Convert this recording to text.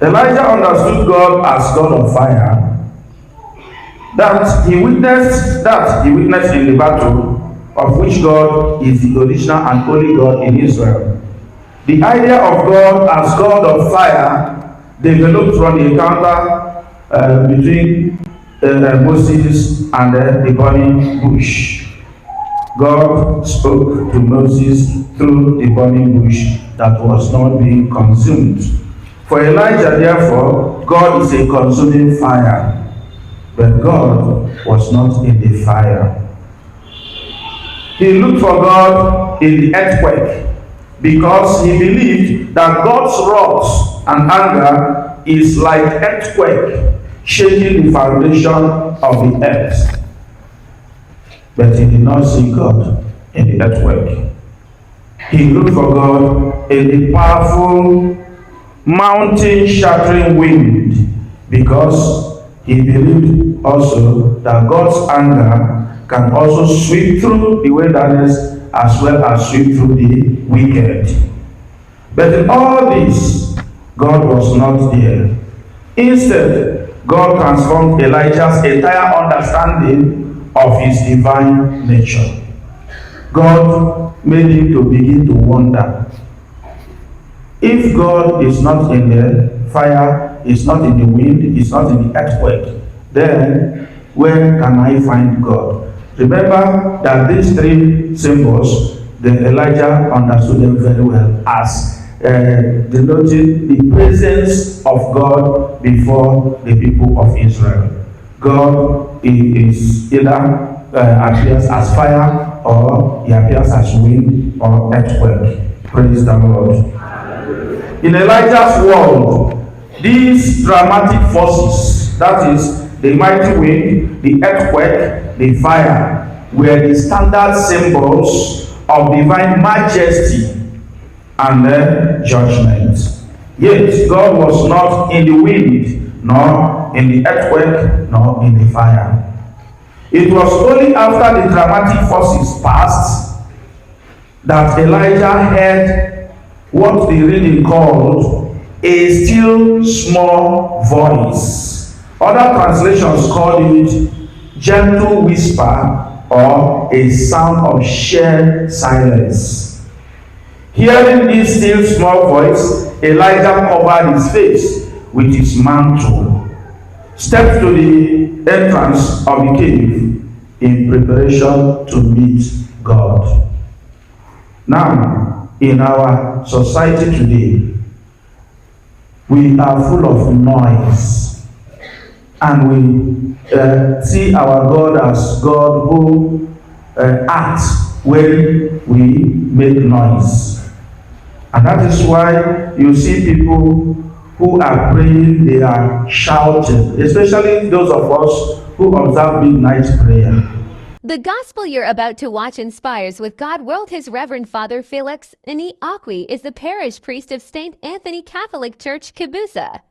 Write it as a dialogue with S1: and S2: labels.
S1: Elijah understood God as God of fire, that he witnessed in the battle, of which God is the original and only God in Israel. The idea of God as God of fire developed from the encounter between Moses and the burning bush. God spoke to Moses through the burning bush that was not being consumed. For Elijah, therefore, God is a consuming fire, but God was not in the fire. He looked for God in the earthquake because he believed that God's wrath and anger is like earthquake shaking the foundation of the earth. But he did not see God in the earthquake. He looked for God in the powerful mountain-shattering wind because he believed also that God's anger can also sweep through the wilderness as well as sweep through the wicked. But in all this, God was not there. Instead, God transformed Elijah's entire understanding of his divine nature. God made him to begin to wonder. If God is not in the fire, is not in the wind, is not in the earthquake, then where can I find God? Remember that these three symbols, the Elijah understood them very well as denoting the presence of God before the people of Israel. God is either appears as fire, or he appears as wind or earthquake. Praise the Lord. In Elijah's world, these dramatic forces, that is, the mighty wind, the earthquake, the fire, were the standard symbols of divine majesty and judgment. Yet, God was not in the wind, nor in the earthquake, nor in the fire. It was only after the dramatic forces passed that Elijah heard what the reading called a still small voice. Other translations call it gentle whisper or a sound of sheer silence. Hearing this still small voice, Elijah covered his face with his mantle, stepped to the entrance of the cave in preparation to meet God. Now, in our society today, we are full of noise, and we see our God as God who acts when we make noise. And that is why you see people who are praying, they are shouting, especially those of us who observe midnight prayer.
S2: The gospel you're about to watch inspires with God World. His Reverend Father Felix Ini Akwi is the parish priest of St. Anthony Catholic Church, Kibusa.